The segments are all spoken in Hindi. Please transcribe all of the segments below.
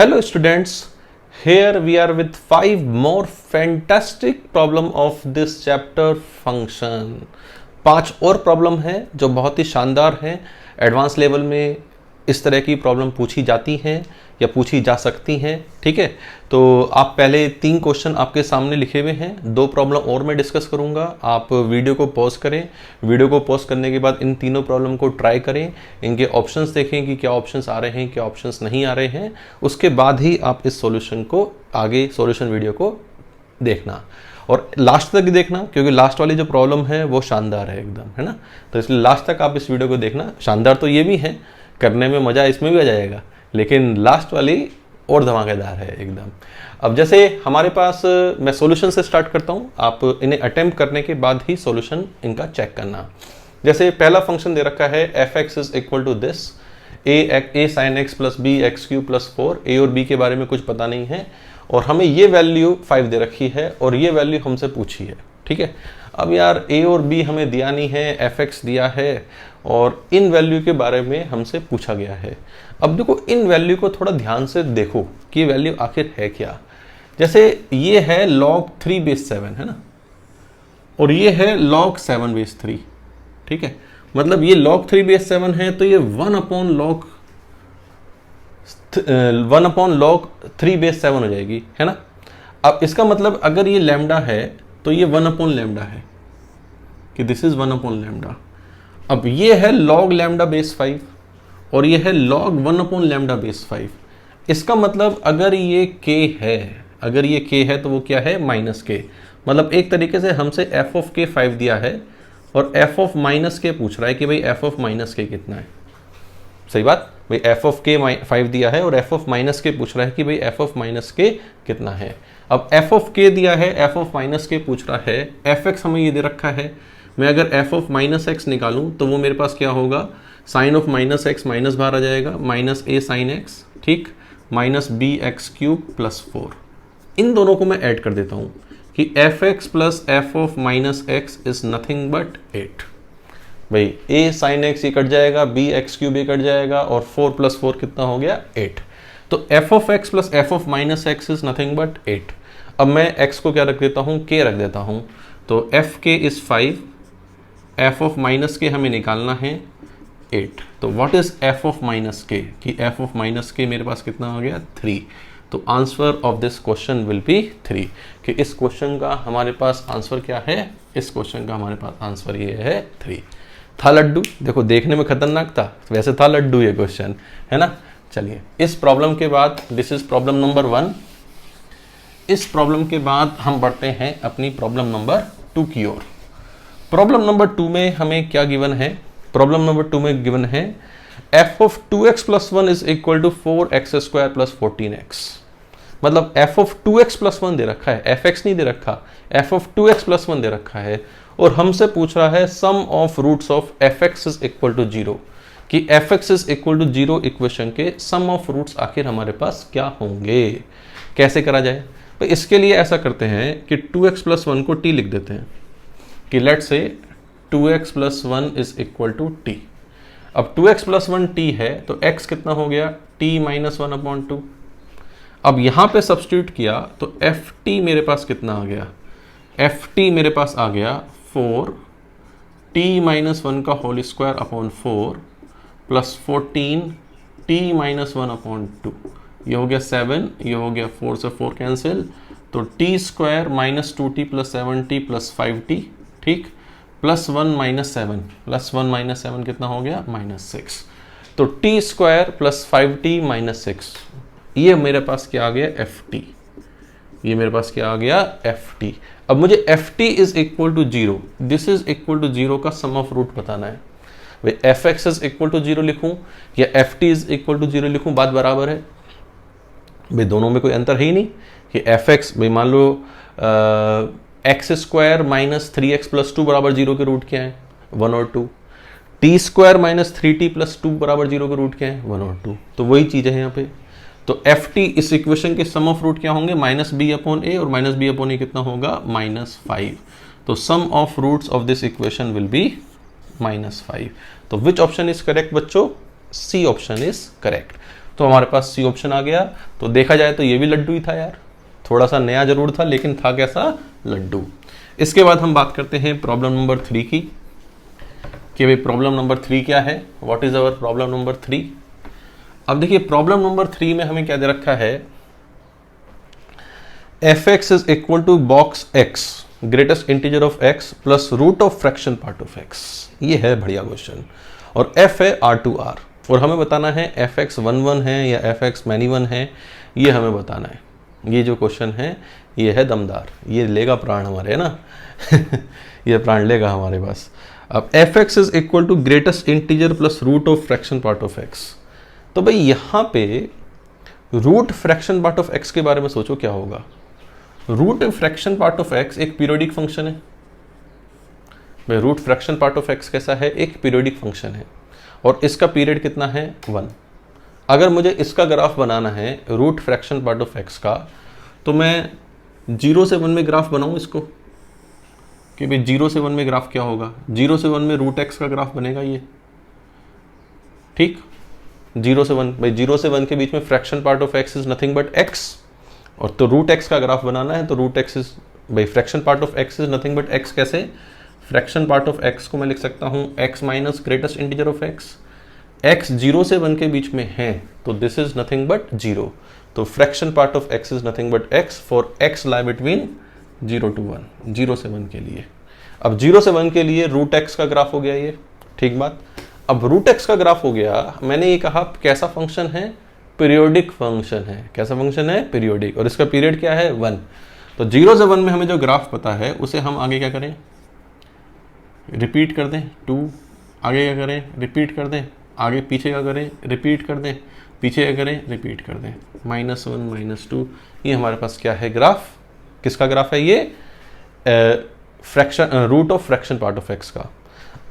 Hello students, here we are with 5 more fantastic problem of this chapter function। 5 और प्रॉब्लम हैं जो बहुत ही शानदार हैं। एडवांस लेवल में इस तरह की प्रॉब्लम पूछी जाती हैं या पूछी जा सकती हैं। ठीक है, तो आप पहले 3 क्वेश्चन आपके सामने लिखे हुए हैं, 2 प्रॉब्लम और मैं डिस्कस करूंगा। आप वीडियो को पॉज करें, वीडियो को पॉज करने के बाद इन तीनों प्रॉब्लम को ट्राई करें, इनके ऑप्शंस देखें कि क्या ऑप्शंस आ रहे हैं क्या ऑप्शंस नहीं आ रहे हैं। उसके बाद ही आप इस सॉल्यूशन को आगे सॉल्यूशन वीडियो को देखना और लास्ट तक देखना, क्योंकि लास्ट वाली जो प्रॉब्लम है वो शानदार है एकदम, है ना। तो इसलिए लास्ट तक आप इस वीडियो को देखना। शानदार तो ये भी है, करने में मज़ा इसमें भी आ जाएगा, लेकिन लास्ट वाली और धमाकेदार है एकदम। अब जैसे हमारे पास, मैं सॉल्यूशन से स्टार्ट करता हूँ, आप इन्हें अटेम्प्ट करने के बाद ही सॉल्यूशन इनका चेक करना। जैसे पहला फंक्शन दे रखा है f(x) is equal to this a sin x plus b x³ plus 4। a और b के बारे में कुछ पता नहीं है और हमें ये वैल्यू 5 दे रखी है और ये वैल्यू हमसे पूछी है। ठीक है, अब यार a और b हमें दिया नहीं है, f(x) दिया है और इन वैल्यू के बारे में हमसे पूछा गया है। अब देखो, इन वैल्यू को थोड़ा ध्यान से देखो कि वैल्यू आखिर है क्या। जैसे ये है log 3/7, है ना, और ये है log 7/3। ठीक है, मतलब ये log 3/7 है तो ये 1/log 3/7 हो जाएगी, है ना। अब इसका मतलब अगर ये लैम्डा है तो ये 1/λ है, कि दिस इज 1/λ। अब ये है log λ/5 और ये है log 1/λ/5। इसका मतलब अगर ये k है, अगर ये k है तो वो क्या है, -k। मतलब एक तरीके से हमसे f of k 5 दिया है और f of -k पूछ रहा है कि भाई f of -k कितना है। सही बात, भाई f of k 5 दिया है और f of -k पूछ रहा है कि भाई f of -k कितना है। अब f of k दिया है, f of -k पूछ रहा है, fx हमें ये दे रखा है। मैं अगर f of -x निकालूं तो वो मेरे पास क्या होगा, साइन ऑफ -x माइनस बाहर आ जाएगा, -a sin x, ठीक, -bx³ प्लस 4। इन दोनों को मैं ऐड कर देता हूँ कि fx plus f of -x is nothing but 8। भाई a sin x ये कट जाएगा, bx³ ये कट जाएगा और 4 प्लस 4 कितना हो गया, 8। तो f of x plus f of -x is nothing but 8। अब मैं x को क्या रख देता हूँ, k रख देता हूँ। तो f k is 5, f of -k हमें निकालना है 8। तो what is f of -k, कि f of -k मेरे पास कितना हो गया, 3। तो answer of this question will be 3, कि इस क्वेश्चन का हमारे पास आंसर क्या है, इस क्वेश्चन का हमारे पास आंसर ये है 3। था लड्डू, देखो देखने में खतरनाक था, वैसे था लड्डू ये क्वेश्चन, है ना। चलिए, इस प्रॉब्लम के बाद, दिस इज प्रॉब्लम नंबर 1। इस प्रॉब्लम के बाद हम बढ़ते हैं अपनी प्रॉब्लम नंबर 2 की ओर। प्रॉब्लम नंबर 2 में हमें क्या गिवन है, प्रॉब्लम नंबर 2 में गिवन है f of 2x plus 1 is equal to 4x² plus 14x। मतलब f of 2x प्लस 1 दे रखा है, fx नहीं दे रखा, f of 2x प्लस 1 दे रखा है और हमसे पूछ रहा है sum of roots of fx is equal to 0, कि fx is equal to 0 equation के सम ऑफ रूट्स आखिर हमारे पास क्या होंगे। कैसे करा जाए, तो इसके लिए ऐसा करते हैं कि 2x प्लस 1 को t लिख देते हैं, कि let's say 2x plus 1 is equal to t। अब 2x प्लस 1 t है तो x कितना हो गया, t माइनस 1/2। अब यहाँ पे सब्स्टिट्यूट किया तो ft मेरे पास कितना आ गया, ft मेरे पास आ गया 4 t माइनस 1 का होल स्क्वायर अपॉन 4 प्लस 14 t माइनस 1/2। ये हो गया 7, ये हो गया 4 से 4 कैंसिल, तो t square minus 2t plus 7t plus 5t, ठीक, प्लस 1 माइनस 7, प्लस 1 माइनस 7 कितना हो गया, -6। तो t square plus 5t minus 6, ये मेरे पास क्या आ गया, ft। ये मेरे पास क्या आ गया, ft। अब मुझे ft is equal to 0, this is equal to 0 का सम ऑफ रूट बताना है। भाई fx इज इक्वल टू 0 लिखूं या ft इज इक्वल टू 0 लिखूं, बात बराबर है। भाई दोनों में कोई अंतर है ही नहीं, कि fx, भाई मान लो x square minus 3x plus 2 बराबर 0 के रूट क्या है, 1 और 2। T square minus 3t plus 2 बराबर 0 के रूट क्या है, 1 और 2। तो वही चीज़ है यहाँ पे। तो ft इस इक्वेशन के सम ऑफ रूट क्या होंगे, -b/a और -b/a कितना होगा, -5। तो sum of roots of this equation will be -5। तो विच ऑप्शन इज करेक्ट बच्चों, सी ऑप्शन इज करेक्ट। तो हमारे पास सी ऑप्शन आ गया। तो देखा जाए तो ये भी लड्डू ही था यार, थोड़ा सा नया जरूर था लेकिन था कैसा, लड्डू। इसके बाद हम बात करते हैं प्रॉब्लम नंबर 3 की, कि भाई प्रॉब्लम नंबर 3 क्या है, what is our problem number 3। अब देखिए प्रॉब्लम नंबर 3 में हमें क्या दे रखा है, f(x) is equal to box x greatest integer of x plus root of fraction part of x। ये है बढ़िया क्वेश्चन, और f है R2R, और हमें बताना है f(x) 1 1 है या f(x) many 1 है, ये हमें बताना है। ये जो क्वेश्चन है ये है दमदार, ये लेगा प्राण हमारे, है ना ये प्राण लेगा हमारे पास। अब f(x) is equal to greatest integer plus root of fraction part of x। तो भाई यहाँ पे root fraction part of x के बारे में सोचो क्या होगा। Root fraction part of x एक पीरियोडिक फंक्शन है भाई, root fraction part of x कैसा है, एक पीरियोडिक फंक्शन है, और इसका पीरियड कितना है 1। अगर मुझे इसका ग्राफ बनाना है root fraction part of x का, तो मैं 0 से 1 में ग्राफ बनाऊं इसको, कि भाई 0 से 1 में ग्राफ क्या होगा, 0 से 1 में रूट x का ग्राफ बनेगा ये, ठीक। 0 से 1 भाई, 0 से 1 के बीच में fraction part of x is nothing but x, और तो रूट x का ग्राफ बनाना है तो रूट x इज भाई fraction part of x is nothing but x। कैसे, फ्रैक्शन पार्ट ऑफ x को मैं लिख सकता हूं x minus greatest integer of x 0 से 1 के बीच में है तो दिस इज नथिंग बट 0, तो fraction part of x is nothing but x for x lie between 0 to 1, 0 से 1 के लिए। अब 0 से 1 के लिए रूट x का ग्राफ हो गया ये, ठीक बात। अब रूट x का ग्राफ हो गया, मैंने ये कहा कैसा फंक्शन है, पीरियोडिक फंक्शन है। कैसा फंक्शन है, पीरियोडिक, और इसका पीरियड क्या है 1। तो 0 से 1 में हमें जो ग्राफ पता है उसे हम आगे क्या करें, रिपीट कर दें 2, आगे क्या करें, रिपीट कर दें, आगे पीछे क्या करें, रिपीट कर दें, पीछे क्या करें, रिपीट कर दें, -1 -2। ये हमारे पास क्या है, ग्राफ, किसका ग्राफ है ये, fraction root of fraction part of x का।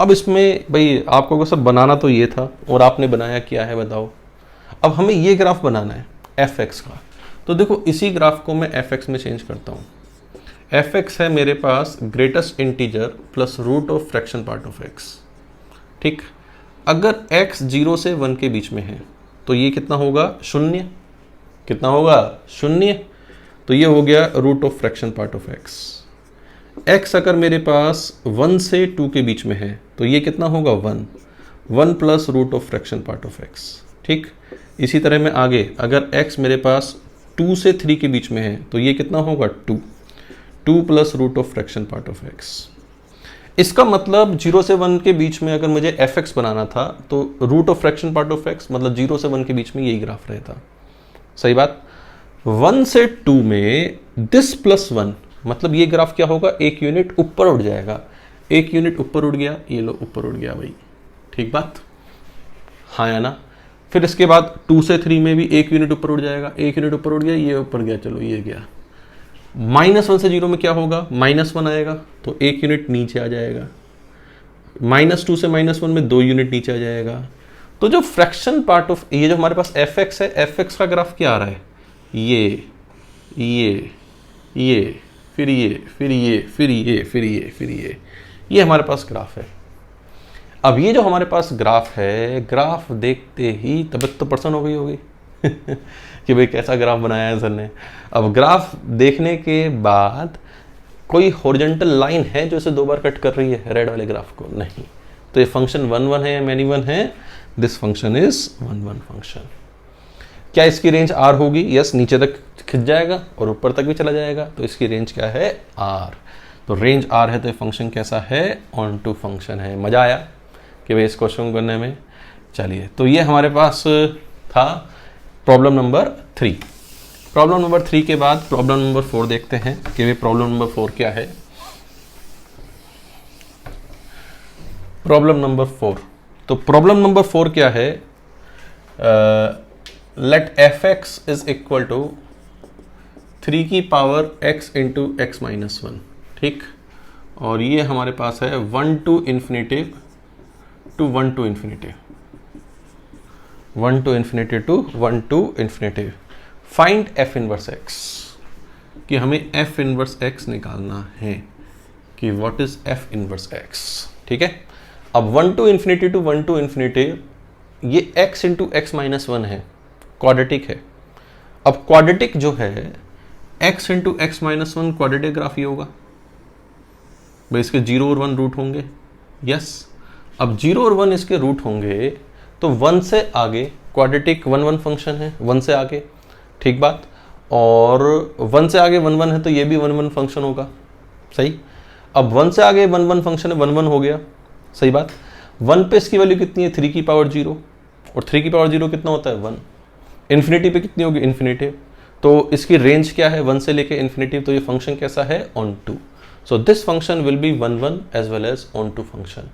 अब इसमें भाई आपको सब बनाना तो ये था, और आपने बनाया क्या है बताओ। अब हमें ये ग्राफ बनाना है f(x) का, तो देखो इसी ग्राफ को मैं f(x) में चेंज करता हूँ। f(x) है मेरे पास greatest integer plus root of fraction part of x, ठीक। अगर x 0 से 1 के बीच में है तो ये कितना होगा, 0। कितना होगा, 0। तो ये हो गया root of fraction part of x अगर मेरे पास 1 से 2 के बीच में है तो ये कितना होगा, 1 plus root of fraction part of x, ठीक। इसी तरह में आगे, अगर x मेरे पास 2 से 3 के बीच में है तो ये कितना होगा, 2 plus root of fraction part of x। इसका मतलब 0 से 1 के बीच में अगर मुझे f(x) बनाना था तो root of fraction part of x मतलब 0 से 1 के बीच में यही ग्राफ रहता, सही बात। 1 से 2 में दिस प्लस 1 मतलब ये ग्राफ क्या होगा, एक यूनिट ऊपर उठ जाएगा, एक यूनिट ऊपर उठ गया, ये लो ऊपर उठ गया भाई, ठीक बात, हाँ या ना। फिर इसके बाद 2 से 3 में भी एक यूनिट ऊपर उठ जाएगा, एक यूनिट ऊपर उठ गया, ये ऊपर गया, चलो ये गया। -1 से 0 में क्या होगा, -1 आएगा तो एक यूनिट नीचे आ जाएगा। -2 से -1 में 2 यूनिट नीचे आ जाएगा। तो जो फ्रैक्शन पार्ट ऑफ ये जो हमारे पास f(x) है, f(x) का ग्राफ क्या आ रहा है, ये फिर ये फिर ये फिर ये फिर ये फिर ये हमारे पास ग्राफ है। अब ये जो हमारे पास ग्राफ है, ग्राफ देखते ही तबीयत तो पर्सन हो गई होगी कि भाई कैसा ग्राफ बनाया है सर ने। अब ग्राफ देखने के बाद कोई हॉरिजॉन्टल लाइन है जो इसे 2 बार कट कर रही है रेड वाले ग्राफ को, नहीं। तो ये फंक्शन 1 1 है, मैनी 1 है, दिस फंक्शन इज 1 1 फंक्शन। क्या इसकी रेंज r होगी, यस, नीचे तक खिंच जाएगा और ऊपर तक भी चला जाएगा, तो इसकी रेंज क्या है, r। तो रेंज r है तो ये फंक्शन कैसा है, ऑन टू फंक्शन है। मजा आया कि भाई इस क्वेश्चन करने में। चलिए, तो ये हमारे पास था प्रॉब्लम नंबर 3। प्रॉब्लम नंबर 3 के बाद प्रॉब्लम नंबर 4 देखते हैं कि भाई प्रॉब्लम नंबर 4 क्या है। प्रॉब्लम नंबर 4, तो प्रॉब्लम नंबर 4 क्या है, late f(x) is equal to 3 की power x into x minus 1, ठीक। और ये हमारे पास है 1 to infinity to 1 to infinity, 1 to infinity to 1 to infinity। Find f inverse x, कि हमें f इनवर्स x निकालना है, कि what is f inverse x, ठीक है। अब 1 to infinity to 1 to infinity, ये x इंटू x माइनस 1 है, क्वाड्रेटिक है। अब क्वाड्रेटिक जो है x into x minus one quadratic graph ही होगा भाई, इसके 0 और 1 रूट होंगे। यस, अब 0 और 1 इसके रूट होंगे तो 1 से आगे क्वाड्रेटिक 1 1 फंक्शन है, 1 से आगे, ठीक बात। और 1 से आगे 1 1 है तो ये भी 1 1 फंक्शन होगा, सही। अब 1 से आगे 1 1 फंक्शन है, 1 1 हो गया, सही बात। 1 पे इसकी वैल्यू कितनी है, 3 की पावर 0, और 3 की पावर 0 कितना होता है 1। इन्फिनिटी पे कितनी होगी, इन्फिनिटी। तो इसकी रेंज क्या है, 1 से लेके इन्फिनिटी, तो ये फंक्शन कैसा है, onto. So this function will be 1 1 as well as onto function.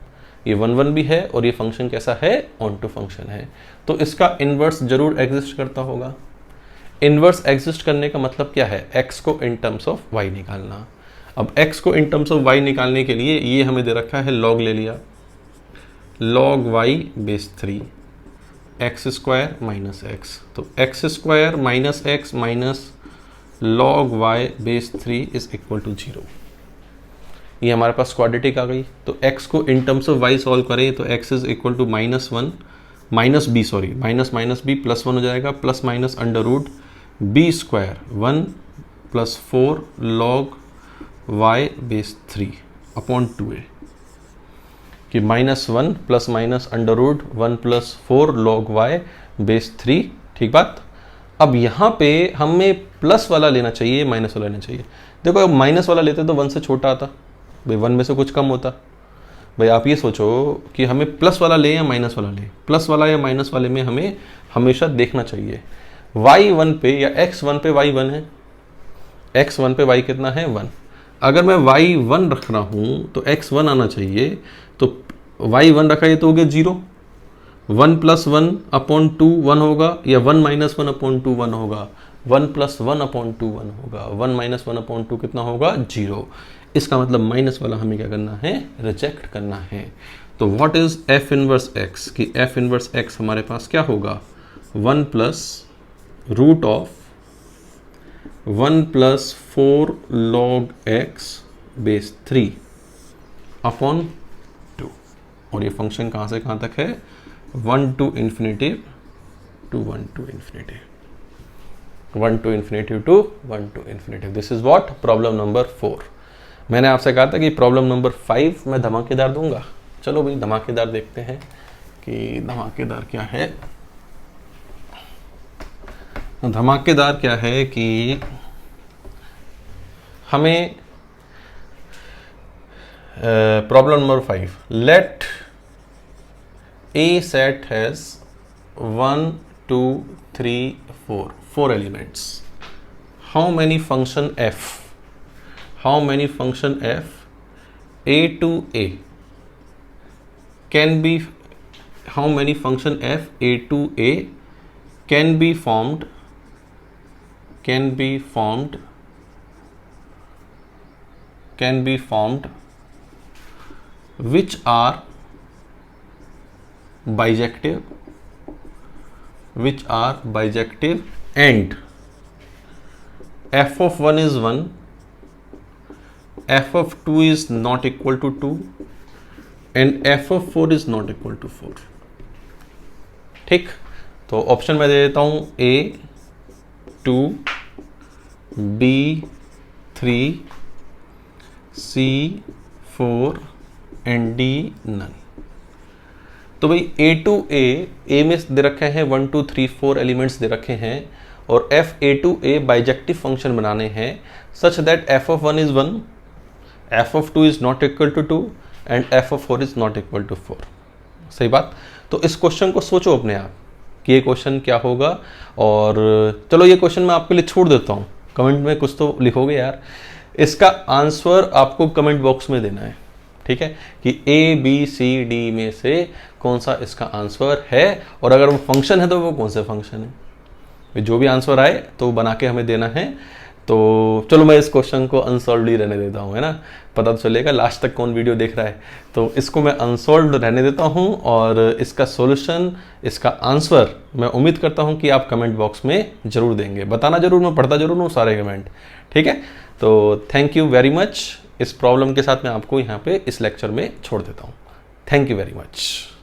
ये 1 1 भी है और ये फंक्शन कैसा है, ऑन टू फंक्शन है। तो इसका इनवर्स जरूर एग्जिस्ट करता होगा। इनवर्स एग्जिस्ट करने का मतलब क्या है, x को इन टर्म्स ऑफ y निकालना। अब x को इन टर्म्स ऑफ y निकालने के लिए ये हमें दे रखा है, log ले लिया, log y base 3 x square minus x, तो x square minus x minus log y base 3 is equal to 0। ये हमारे पास क्वाड्रेटिक आ गई। तो x को in terms of y solve करें तो x is equal to minus b sorry minus b plus 1 हो जाएगा, plus minus under root b square 1 plus 4 log y base 3 upon 2a, कि -1 plus minus under root 1 plus 4 log y base 3, ठीक बात। अब यहाँ पे हमें प्लस वाला लेना चाहिए, माइनस वाला लेना चाहिए। देखो अब माइनस वाला लेते तो 1 से छोटा आता भाई, 1 में से कुछ कम होता भाई। आप ये सोचो कि हमें प्लस वाला ले या माइनस वाला ले, प्लस वाला या माइनस वाले में हमें हमेशा देखना चाहिए y1 पे या x1 पे y1 है, x1 पे y कितना है 1। अगर मैं y1 रख रहा हूँ तो x1 आना चाहिए, तो y1 रखा ये तो हो गया 0, 1 प्लस 1 अपॉन 2 1 होगा, या 1 माइनस 1 अपॉन 2 1 होगा, 1 प्लस 1 अपॉन 2 1 होगा, 1 माइनस 1 अपॉन 2 कितना होगा 0। इसका मतलब माइनस वाला हमें क्या करना है, रिजेक्ट करना है। तो what is f inverse x, कि f इनवर्स x हमारे पास क्या होगा, 1 plus root of 1 plus 4 log x base 3 upon 2। और ये फंक्शन कहाँ से कहाँ तक है, 1 to infinity to 1 to infinity, 1 to infinity to 1 to infinity। This is what, problem number 4। मैंने आपसे कहा था कि प्रॉब्लम नंबर 5 मैं धमाकेदार दूंगा। चलो भाई धमाकेदार देखते हैं कि धमाकेदार क्या है। धमाकेदार क्या है कि हमें problem number 5, let A set has 1 2 3 4 elements. How many function f a to a can be, how many function f a to a can be formed which are bijective and f of 1 is 1, f of 2 is not equal to 2 and f of 4 is not equal to 4। ठीक, तो ऑप्शन मैं दे देता हूं A 2 B 3 C 4 and D none। तो भाई A to A में दे रखे हैं 1 2 3 4 एलिमेंट्स दे रखे हैं, और f A to A bijective function बनाने हैं such that f of 1 is 1, f of 2 is not equal to 2 and f of 4 is not equal to 4। सही बात। तो इस क्वेश्चन को सोचो अपने आप कि ये क्वेश्चन क्या होगा, और चलो ये क्वेश्चन मैं आपके लिए छोड़ देता हूँ, कमेंट में कुछ तो लिखोगे यार। इसका आंसर आपको कमेंट बॉक्स में देना है, ठीक है, कि A B C D में से कौन सा इसका आंसर है, और अगर वो फंक्शन है तो वो कौन सा फंक्शन है। जो भी आंसर आए तो बना के हमें देना है। तो चलो मैं इस क्वेश्चन को अनसॉल्व ही रहने देता हूँ, है ना, पता तो चलेगा लास्ट तक कौन वीडियो देख रहा है। तो इसको मैं अनसॉल्व रहने देता हूँ, और इसका सॉल्यूशन, इसका आंसर मैं उम्मीद करता हूँ कि आप कमेंट बॉक्स में ज़रूर देंगे। बताना ज़रूर, मैं पढ़ता ज़रूर हूँ सारे कमेंट, ठीक है। तो थैंक यू वेरी मच। इस प्रॉब्लम के साथ मैं आपको यहाँ पे इस लेक्चर में छोड़ देता हूँ। Thank you very much.